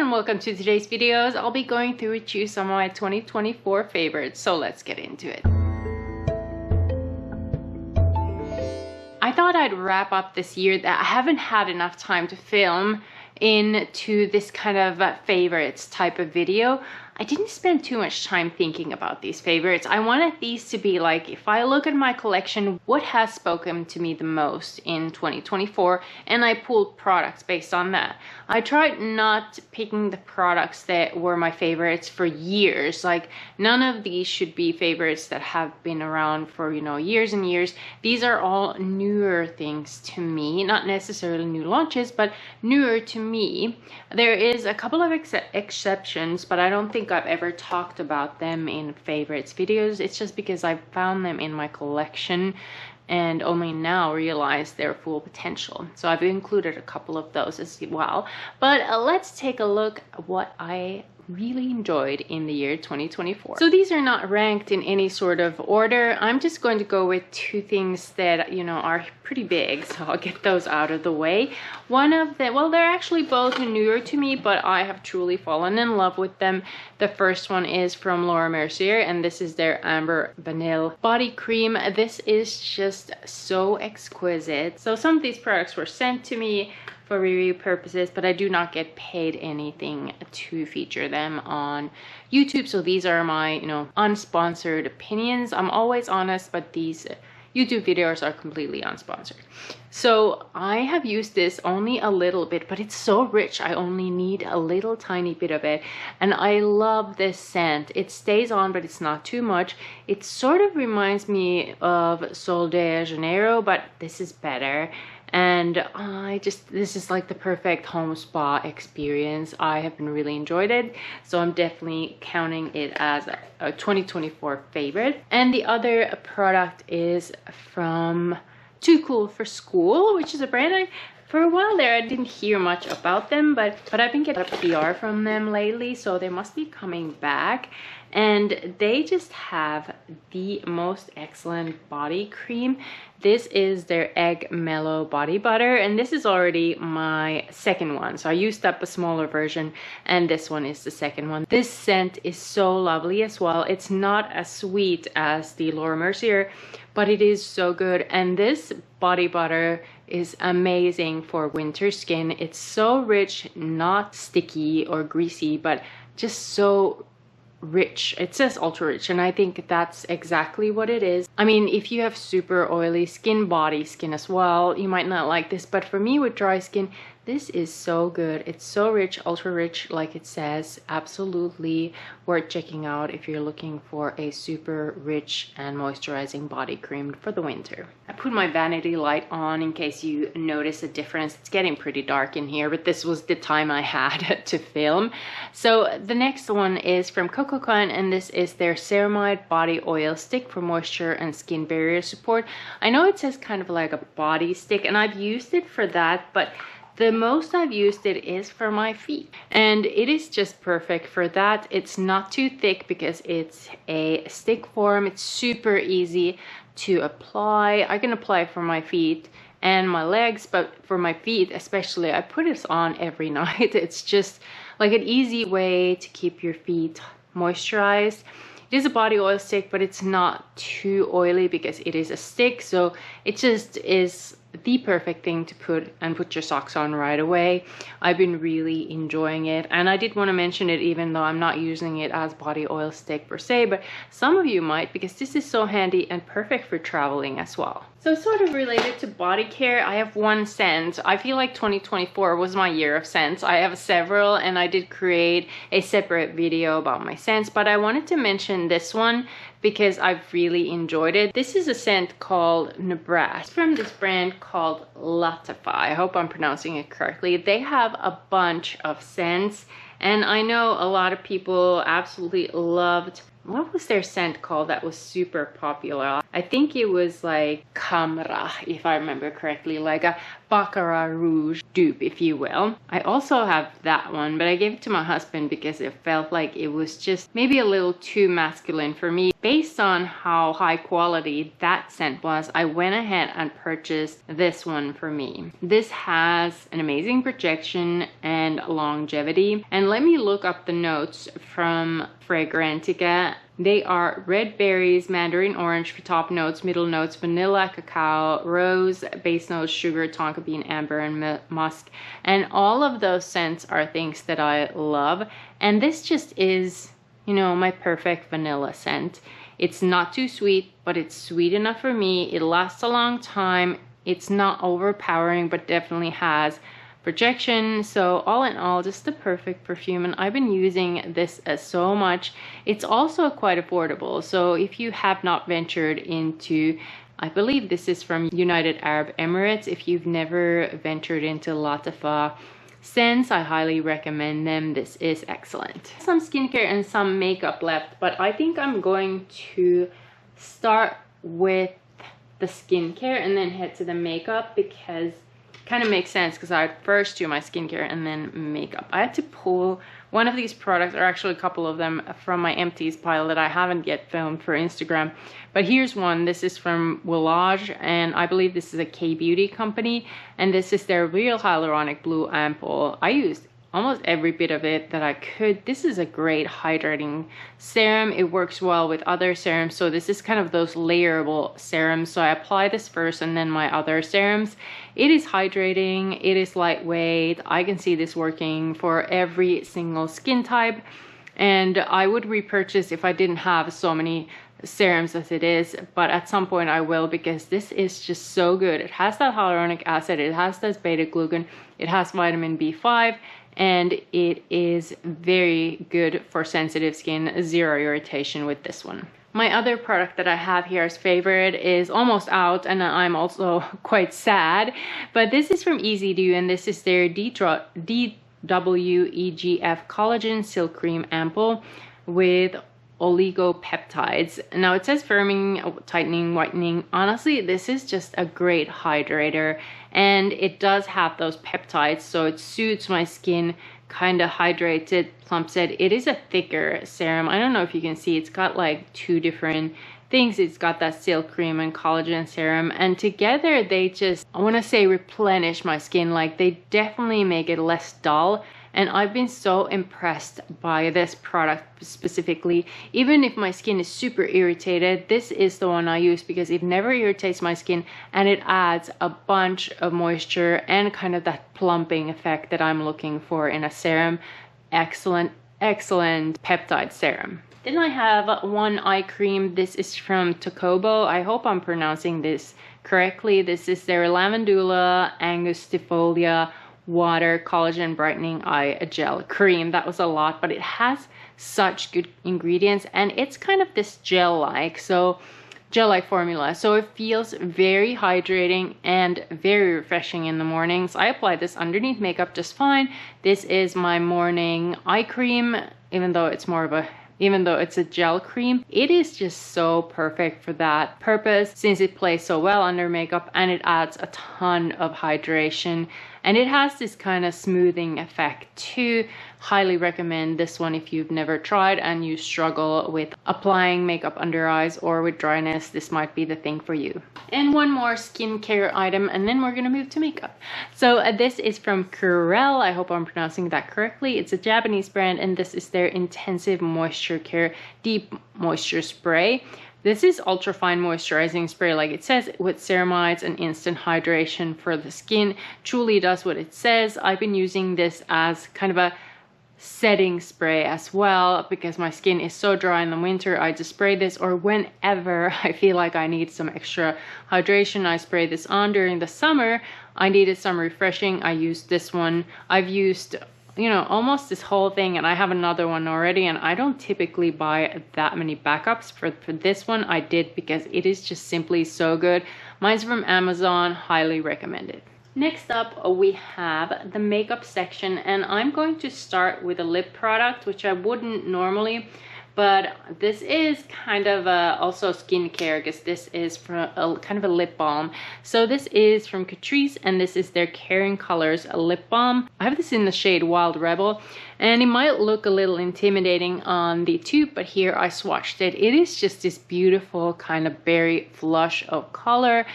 and welcome to today's videos. I'll be going through with you some of my 2024 favorites, so let's get into it. I thought I'd wrap up this year that I haven't had enough time to film into this kind of favorites type of video. I didn't spend too much time thinking about these favorites. I wanted these to be like, if I look at my collection, what has spoken to me the most in 2024, and I pulled products based on that. I tried not picking the products that were my favorites for years. Like, none of these should be favorites that have been around for, you know, years and years. These are all newer things to me, not necessarily new launches, but newer to me. There is a couple of exceptions, but I don't think I've ever talked about them in favorites videos. It's just because I found them in my collection and only now realize their full potential. So I've included a couple of those as well. But let's take a look at what I really enjoyed in the year 2024. So these are not ranked in any sort of order. I'm just going to go with two things that, you know, are pretty big, so I'll get those out of the way. One of them, well, they're actually both newer to me, but I have truly fallen in love with them. The first one is from Laura Mercier, and this is their Amber Vanille Body Cream. This is just so exquisite. So some of these products were sent to me for review purposes, but I do not get paid anything to feature them on YouTube. So these are my, you know, unsponsored opinions. I'm always honest, but these YouTube videos are completely unsponsored. So I have used this only a little bit, but it's so rich. I only need a little tiny bit of it. And I love this scent. It stays on, but it's not too much. It sort of reminds me of Sol de Janeiro, but this is better. And this is like the perfect home spa experience. I have been really enjoyed it, so I'm definitely counting it as a 2024 favorite. And the other product is from Too Cool for School, which is a brand for a while there I didn't hear much about them, but I've been getting a PR from them lately, so they must be coming back. And they just have the most excellent body cream. This is their Egg Mellow Body Butter, and this is already my second one. So I used up a smaller version, and this one is the second one. This scent is so lovely as well. It's not as sweet as the Laura Mercier, but it is so good. And this body butter is amazing for winter skin. It's so rich, not sticky or greasy, but just so rich. It says ultra rich, and I think that's exactly what it is. I mean, if you have super oily skin, body skin as well, you might not like this, but for me with dry skin, this is so good. It's so rich, ultra rich, like it says. Absolutely worth checking out if you're looking for a super rich and moisturizing body cream for the winter. I put my vanity light on in case you notice a difference. It's getting pretty dark in here, but this was the time I had to film. So the next one is from Cococan, and this is their Ceramide Body Oil Stick for moisture and skin barrier support. I know it says kind of like a body stick, and I've used it for that, but the most I've used it is for my feet, and it is just perfect for that. It's not too thick because it's a stick form. It's super easy to apply. I can apply for my feet and my legs, but for my feet especially, I put this on every night. It's just like an easy way to keep your feet moisturized. It is a body oil stick, but it's not too oily because it is a stick, so it just is the perfect thing to put your socks on right away. I've been really enjoying it, and I did want to mention it even though I'm not using it as body oil stick per se, but some of you might, because this is so handy and perfect for traveling as well. So sort of related to body care, I have one scent. I feel like 2024 was my year of scents. I have several, and I did create a separate video about my scents, but I wanted to mention this one because I've really enjoyed it. This is a scent called Nebraska from this brand called Latify. I hope I'm pronouncing it correctly. They have a bunch of scents, and I know a lot of people absolutely loved, what was their scent called that was super popular? I think it was like Camera, if I remember correctly, like a Baccarat Rouge dupe, if you will. I also have that one, but I gave it to my husband because it felt like it was just maybe a little too masculine for me. Based on how high quality that scent was, I went ahead and purchased this one for me. This has an amazing projection and longevity, and And let me look up the notes from Fragrantica. They are red berries, mandarin orange for top notes, middle notes, vanilla, cacao, rose, base notes, sugar, tonka bean, amber, and musk. And all of those scents are things that I love. And this just is, you know, my perfect vanilla scent. It's not too sweet, but it's sweet enough for me. It lasts a long time. It's not overpowering, but definitely has projection. So all in all, just the perfect perfume, and I've been using this so much. It's also quite affordable, so if you have not ventured into, I believe this is from United Arab Emirates, if you've never ventured into Latifa scents, I highly recommend them. This is excellent. Some skincare and some makeup left, but I think I'm going to start with the skincare and then head to the makeup, because kind of makes sense, because I first do my skincare and then makeup. I had to pull one of these products, or actually a couple of them, from my empties pile that I haven't yet filmed for Instagram. But here's one. This is from Willage, and I believe this is a K-beauty company, and this is their Real Hyaluronic Blue Ampoule. I used almost every bit of it that I could. This is a great hydrating serum. It works well with other serums, so this is kind of those layerable serums. So I apply this first and then my other serums. It is hydrating, it is lightweight. I can see this working for every single skin type, and I would repurchase if I didn't have so many serums as it is, but at some point I will, because this is just so good. It has that hyaluronic acid, it has this beta glucan, it has vitamin B5, and it is very good for sensitive skin. Zero irritation with this one. My other product that I have here as favorite is almost out, and I'm also quite sad, but this is from Easy Do, and this is their DWEGF Collagen Silk Cream Ampoule with oligopeptides. Now it says firming, tightening, whitening. Honestly, this is just a great hydrator, and it does have those peptides, so it suits my skin, kind of hydrates it, plumps it. It is a thicker serum. I don't know if you can see, it's got like two different things. It's got that silk cream and collagen serum, and together they just, I want to say, replenish my skin. Like, they definitely make it less dull. And I've been so impressed by this product specifically. Even if my skin is super irritated, this is the one I use, because it never irritates my skin, and it adds a bunch of moisture and kind of that plumping effect that I'm looking for in a serum. Excellent, excellent peptide serum. Then I have one eye cream. This is from Tocobo. I hope I'm pronouncing this correctly. This is their Lavandula Angustifolia Water Collagen Brightening Eye Gel Cream. That was a lot, but it has such good ingredients, and it's kind of this gel-like formula, so it feels very hydrating and very refreshing in the mornings. I apply this underneath makeup just fine. This is my morning eye cream, even though it's a gel cream. It is just so perfect for that purpose, since it plays so well under makeup, and it adds a ton of hydration, and it has this kind of smoothing effect too. Highly recommend this one if you've never tried and you struggle with applying makeup under eyes or with dryness. This might be the thing for you. And one more skincare item, and then we're gonna move to makeup. So this is from Curel. I hope I'm pronouncing that correctly. It's a Japanese brand, and this is their Intensive Moisture Care Deep Moisture Spray. This is ultra fine moisturizing spray, like it says, with ceramides and instant hydration for the skin. Truly does what it says. I've been using this as kind of a setting spray as well, because my skin is so dry in the winter. I just spray this, or whenever I feel like I need some extra hydration, I spray this on. During the summer, I needed some refreshing. I used this one. I've used, you know, almost this whole thing, and I have another one already, and I don't typically buy that many backups. For this one I did, because it is just simply so good. Mine's from Amazon. Highly recommended. Next up we have the makeup section, and I'm going to start with a lip product, which I wouldn't normally, but this is kind of also skincare, because this is from kind of a lip balm. So this is from Catrice, and this is their Caring Colors lip balm. I have this in the shade Wild Rebel, and it might look a little intimidating on the tube, but here I swatched it. It is just this beautiful kind of berry flush of color.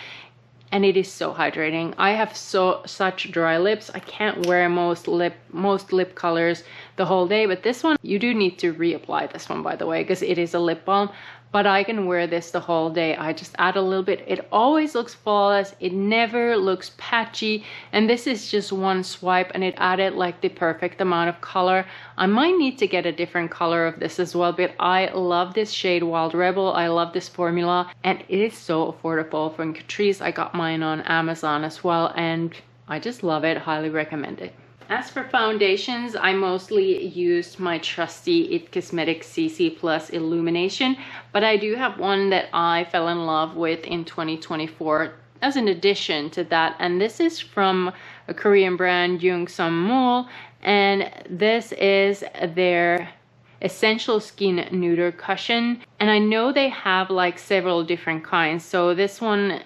and it is so hydrating. I have such dry lips. I can't wear most lip colors the whole day, but this one, you do need to reapply this one, by the way, because it is a lip balm. But I can wear this the whole day. I just add a little bit. It always looks flawless. It never looks patchy. And this is just one swipe, and it added like the perfect amount of color. I might need to get a different color of this as well, but I love this shade Wild Rebel. I love this formula, and it is so affordable. From Catrice, I got mine on Amazon as well, and I just love it. Highly recommend it. As for foundations, I mostly used my trusty IT Cosmetics CC Plus Illumination, but I do have one that I fell in love with in 2024 as an addition to that, and this is from a Korean brand, Youngsum, and this is their Essential Skin Nuder Cushion, and I know they have like several different kinds. So this one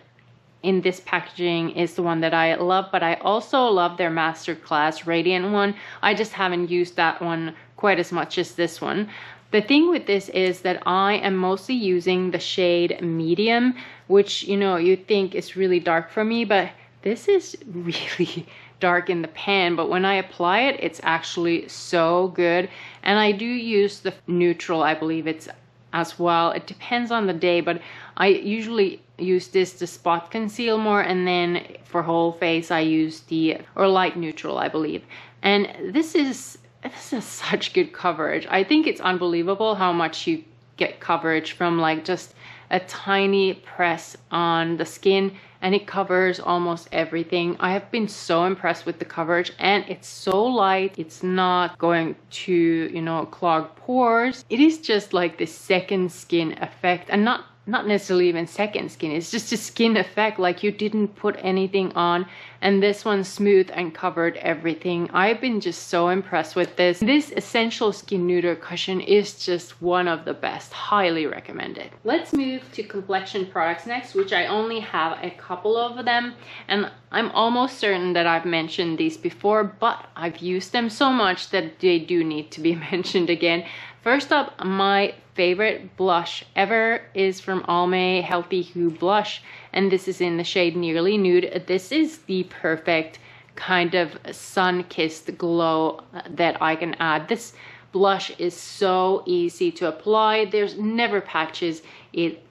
in this packaging is the one that I love, but I also love their Masterclass Radiant one. I just haven't used that one quite as much as this one. The thing with this is that I am mostly using the shade Medium, which, you know, you think is really dark for me, but this is really dark in the pan, but when I apply it, it's actually so good. And I do use the neutral, I believe it's as well. It depends on the day, but I usually use this to spot conceal more, and then for whole face I use the light neutral, I believe. And this is such good coverage. I think it's unbelievable how much you get coverage from like just a tiny press on the skin, and it covers almost everything. I have been so impressed with the coverage, and it's so light. It's not going to, you know, clog pores. It is just like this second skin effect, and not necessarily even second skin. It's just a skin effect, like you didn't put anything on, and this one smoothed and covered everything. I've been just so impressed with this. This Essential Skin Nuder Cushion is just one of the best. Highly recommend it. Let's move to complexion products next, which I only have a couple of them, and I'm almost certain that I've mentioned these before, but I've used them so much that they do need to be mentioned again. First up, my favorite blush ever is from Almay Healthy Hue Blush, and this is in the shade Nearly Nude. This is the perfect kind of sun-kissed glow that I can add. This blush is so easy to apply. There's never patches. It,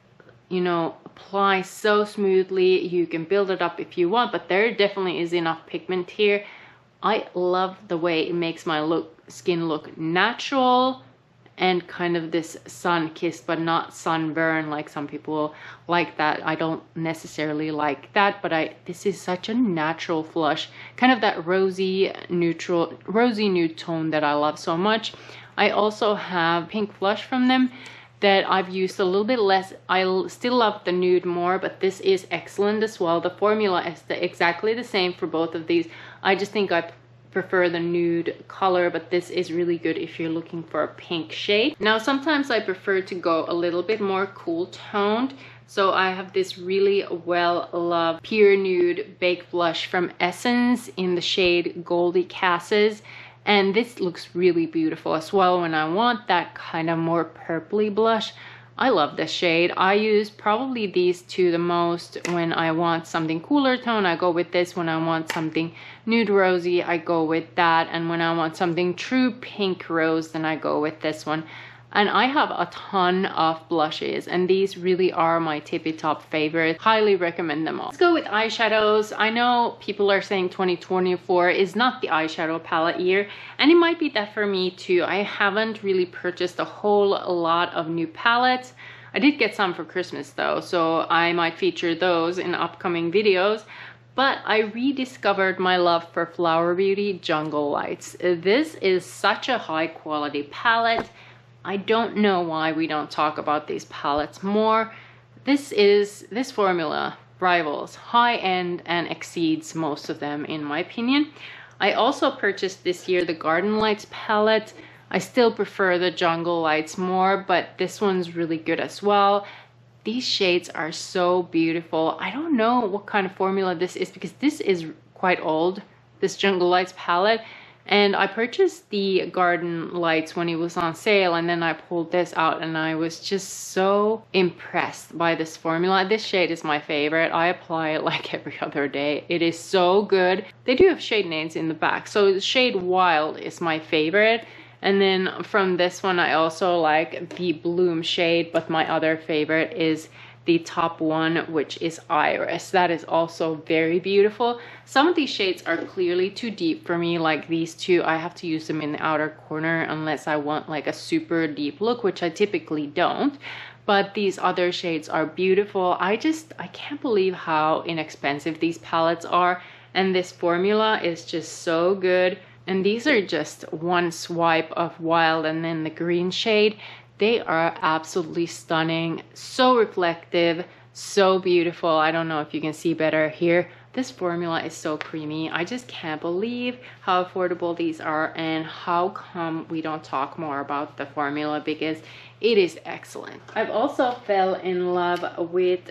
you know, applies so smoothly. You can build it up if you want, but there definitely is enough pigment here. I love the way it makes my skin look natural, and kind of this sun-kissed but not sunburn like some people like that. I don't necessarily like that, but this is such a natural flush, kind of that rosy nude tone that I love so much. I also have pink flush from them that I've used a little bit less. I still love the nude more, but this is excellent as well. The formula is exactly the same for both of these. I just think I prefer the nude color, but this is really good if you're looking for a pink shade. Now, sometimes I prefer to go a little bit more cool toned, so I have this really well-loved Pure Nude Baked Blush from Essence in the shade Goldie Cassis, and this looks really beautiful as well when I want that kind of more purpley blush. I love this shade. I use probably these two the most when I want something cooler tone. I go with this. When I want something nude rosy, I go with that. And when I want something true pink rose, then I go with this one. And I have a ton of blushes, and these really are my tippy top favorites. Highly recommend them all. Let's go with eyeshadows. I know people are saying 2024 is not the eyeshadow palette year, and it might be that for me too. I haven't really purchased a whole lot of new palettes. I did get some for Christmas though, so I might feature those in upcoming videos. But I rediscovered my love for Flower Beauty Jungle Lights. This is such a high quality palette. I don't know why we don't talk about these palettes more. This formula rivals high-end and exceeds most of them in my opinion. I also purchased this year the Garden Lights palette. I still prefer the Jungle Lights more, but this one's really good as well. These shades are so beautiful. I don't know what kind of formula this is because this is quite old, this Jungle Lights palette. And I purchased the Garden Lights when it was on sale, and then I pulled this out and I was just so impressed by this formula. This shade is my favorite. I apply it like every other day. It is so good. They do have shade names in the back. So the shade Wild is my favorite. And then from this one, I also like the Bloom shade, but my other favorite is the top one, which is Iris. That is also very beautiful. Some of these shades are clearly too deep for me, like these two. I have to use them in the outer corner unless I want like a super deep look, which I typically don't. But these other shades are beautiful. I can't believe how inexpensive these palettes are. And this formula is just so good. And these are just one swipe of Wild, and then the green shade. They are absolutely stunning, so reflective, so beautiful. I don't know if you can see better here. This formula is so creamy. I just can't believe how affordable these are, and how come we don't talk more about the formula, because it is excellent. I've also fell in love with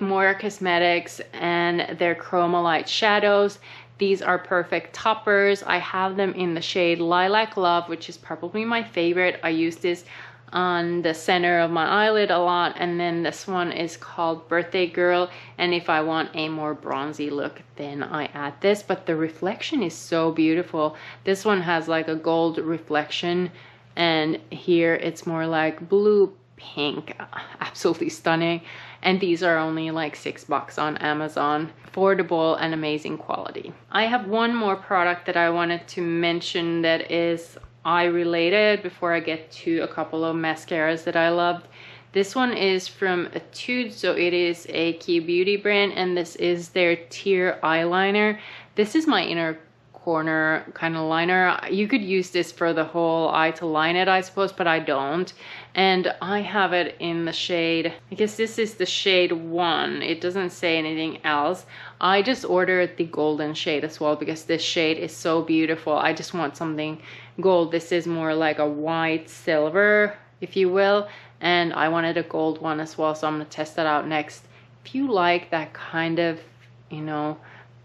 More Cosmetics and their Chromalight shadows. These are perfect toppers. I have them in the shade Lilac Love, which is probably my favorite. I use this on the center of my eyelid a lot. And then this one is called Birthday Girl. And if I want a more bronzy look, then I add this. But the reflection is so beautiful. This one has like a gold reflection. And here it's more like blue pink. Absolutely stunning. And these are only like $6 on Amazon. Affordable and amazing quality. I have one more product that I wanted to mention that is eye related before I get to a couple of mascaras that I loved. This one is from Etude, so it is a Key Beauty brand, and this is their Tear eyeliner. This is my inner corner kind of liner. You could use this for the whole eye to line it, I suppose, but I don't. And I have it in the shade, I guess this is the shade 1. It doesn't say anything else. I just ordered the golden shade as well because this shade is so beautiful. I just want something gold. This is more like a white silver, if you will, and I wanted a gold one as well, so I'm gonna test that out next. If you like that kind of, you know,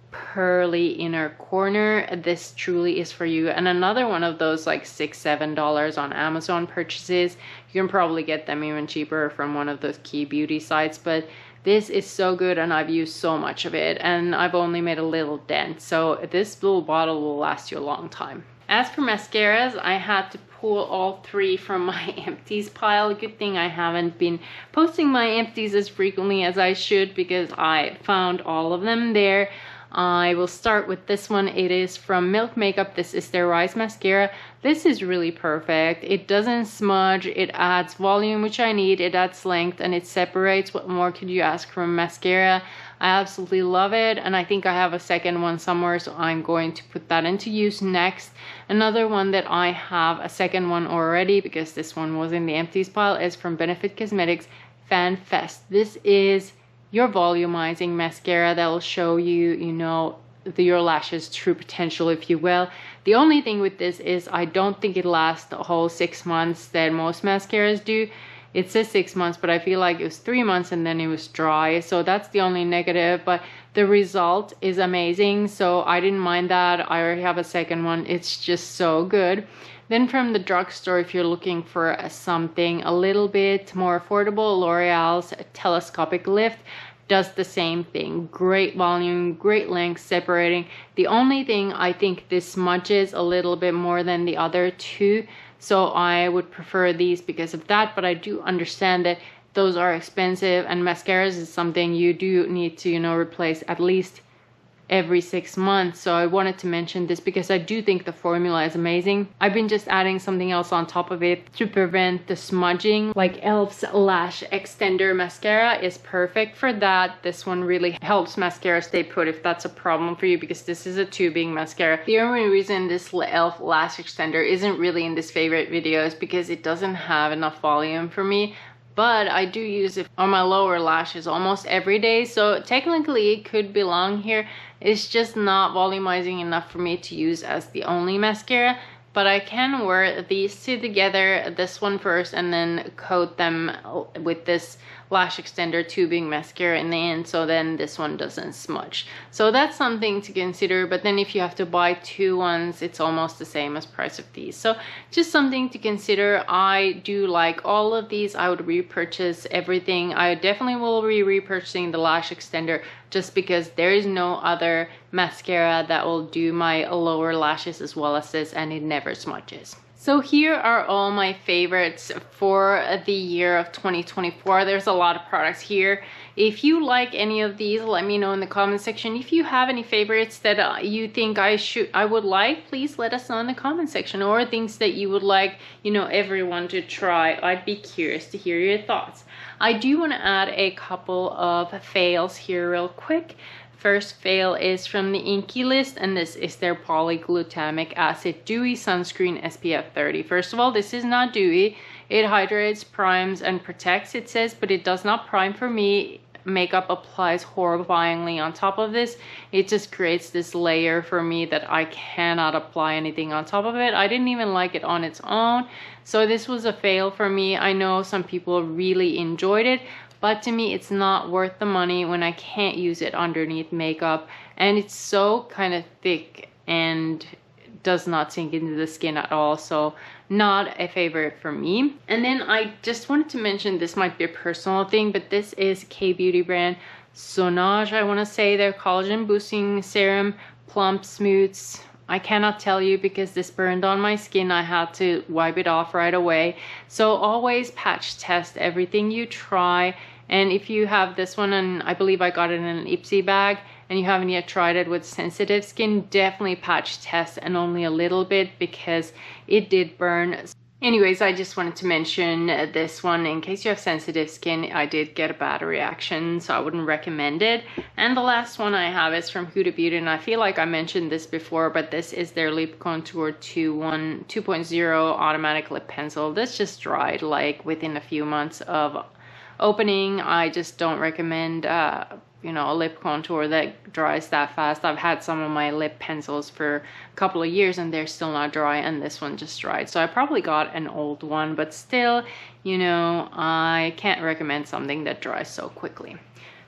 pearly inner corner, this truly is for you. And another one of those like $6-7 on Amazon purchases, you can probably get them even cheaper from one of those Key Beauty sites, but this is so good and I've used so much of it, and I've only made a little dent, so this little bottle will last you a long time. As for mascaras, I had to pull all 3 from my empties pile. Good thing I haven't been posting my empties as frequently as I should, because I found all of them there. I will start with this one. It is from Milk Makeup. This is their Rise Mascara. This is really perfect. It doesn't smudge. It adds volume, which I need. It adds length and it separates. What more could you ask from mascara? I absolutely love it, and I think I have a second one somewhere, so I'm going to put that into use next. Another one that I have a second one already, because this one was in the empties pile, is from Benefit Cosmetics Fan Fest. This is your volumizing mascara that will show you, you know, your lashes' true potential, if you will. The only thing with this is I don't think it lasts the whole 6 months that most mascaras do. It says 6 months, but I feel like it was 3 months and then it was dry, so that's the only negative, but the result is amazing, so I didn't mind that. I already have a second one. It's just so good. Then from the drugstore, if you're looking for something a little bit more affordable, L'Oreal's Telescopic Lift does the same thing. Great volume, great length, separating. The only thing, I think this smudges a little bit more than the other 2, so I would prefer these because of that, but I do understand that those are expensive, and mascaras is something you do need to, you know, replace at least every 6 months. So I wanted to mention this because I do think the formula is amazing. I've been just adding something else on top of it to prevent the smudging, like e.l.f.'s Lash Extender Mascara is perfect for that. This one really helps mascara stay put if that's a problem for you, because this is a tubing mascara. The only reason this e.l.f. Lash Extender isn't really in this favorite video is because it doesn't have enough volume for me. But I do use it on my lower lashes almost every day, so technically it could belong here. It's just not volumizing enough for me to use as the only mascara. But I can wear these two together, this one first, and then coat them with this lash extender tubing mascara in the end, so then this one doesn't smudge. So that's something to consider. But then if you have to buy two ones, it's almost the same as price of these. So just something to consider. I do like all of these. I would repurchase everything. I definitely will be repurchasing the lash extender just because there is no other mascara that will do my lower lashes as well as this, and it never smudges. So here are all my favorites for the year of 2024. There's a lot of products here. If you like any of these, let me know in the comment section. If you have any favorites that you think I would like, please let us know in the comment section, or things that you would like, you know, everyone to try. I'd be curious to hear your thoughts. I do want to add a couple of fails here real quick. First fail is from the Inky list, and this is their polyglutamic acid dewy sunscreen SPF 30. First of all, this is not dewy. It hydrates, primes, and protects, it says, but it does not prime for me. Makeup applies horrifyingly on top of this. It just creates this layer for me that I cannot apply anything on top of it. I didn't even like it on its own, so this was a fail for me. I know some people really enjoyed it, but to me it's not worth the money when I can't use it underneath makeup, and it's so kind of thick and does not sink into the skin at all. So not a favorite for me. And then I just wanted to mention, this might be a personal thing, but this is K-beauty brand Sonage, I want to say, their collagen boosting serum plump smooths. I cannot tell you because this burned on my skin. I had to wipe it off right away. So always patch test everything you try. And if you have this one, and I believe I got it in an Ipsy bag, and you haven't yet tried it with sensitive skin, definitely patch test, and only a little bit because it did burn. Anyways, I just wanted to mention this one in case you have sensitive skin. I did get a bad reaction, so I wouldn't recommend it. And the last one I have is from Huda Beauty, and I feel like I mentioned this before, but this is their Lip Contour 2.0 automatic lip pencil. This just dried like within a few months of opening. I just don't recommend you know, a lip contour that dries that fast. I've had some of my lip pencils for a couple of years and they're still not dry, and this one just dried. So I probably got an old one, but still, you know, I can't recommend something that dries so quickly.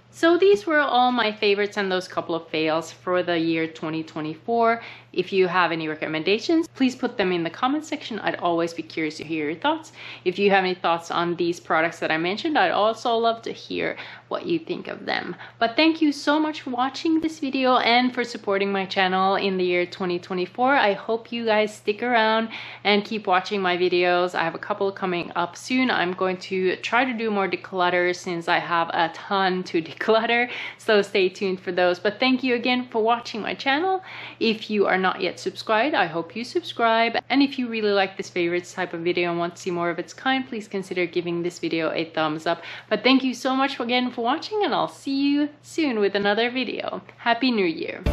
So these were all my favorites and those couple of fails for the year 2024. If you have any recommendations, please put them in the comment section. I'd always be curious to hear your thoughts. If you have any thoughts on these products that I mentioned, I'd also love to hear what you think of them. But thank you so much for watching this video and for supporting my channel in the year 2024. I hope you guys stick around and keep watching my videos. I have a couple coming up soon. I'm going to try to do more declutter since I have a ton to declutter, so stay tuned for those. But thank you again for watching my channel. If you are not yet subscribed, I hope you subscribe. And if you really like this favorites type of video and want to see more of its kind, please consider giving this video a thumbs up. But thank you so much again for watching, and I'll see you soon with another video. Happy New Year!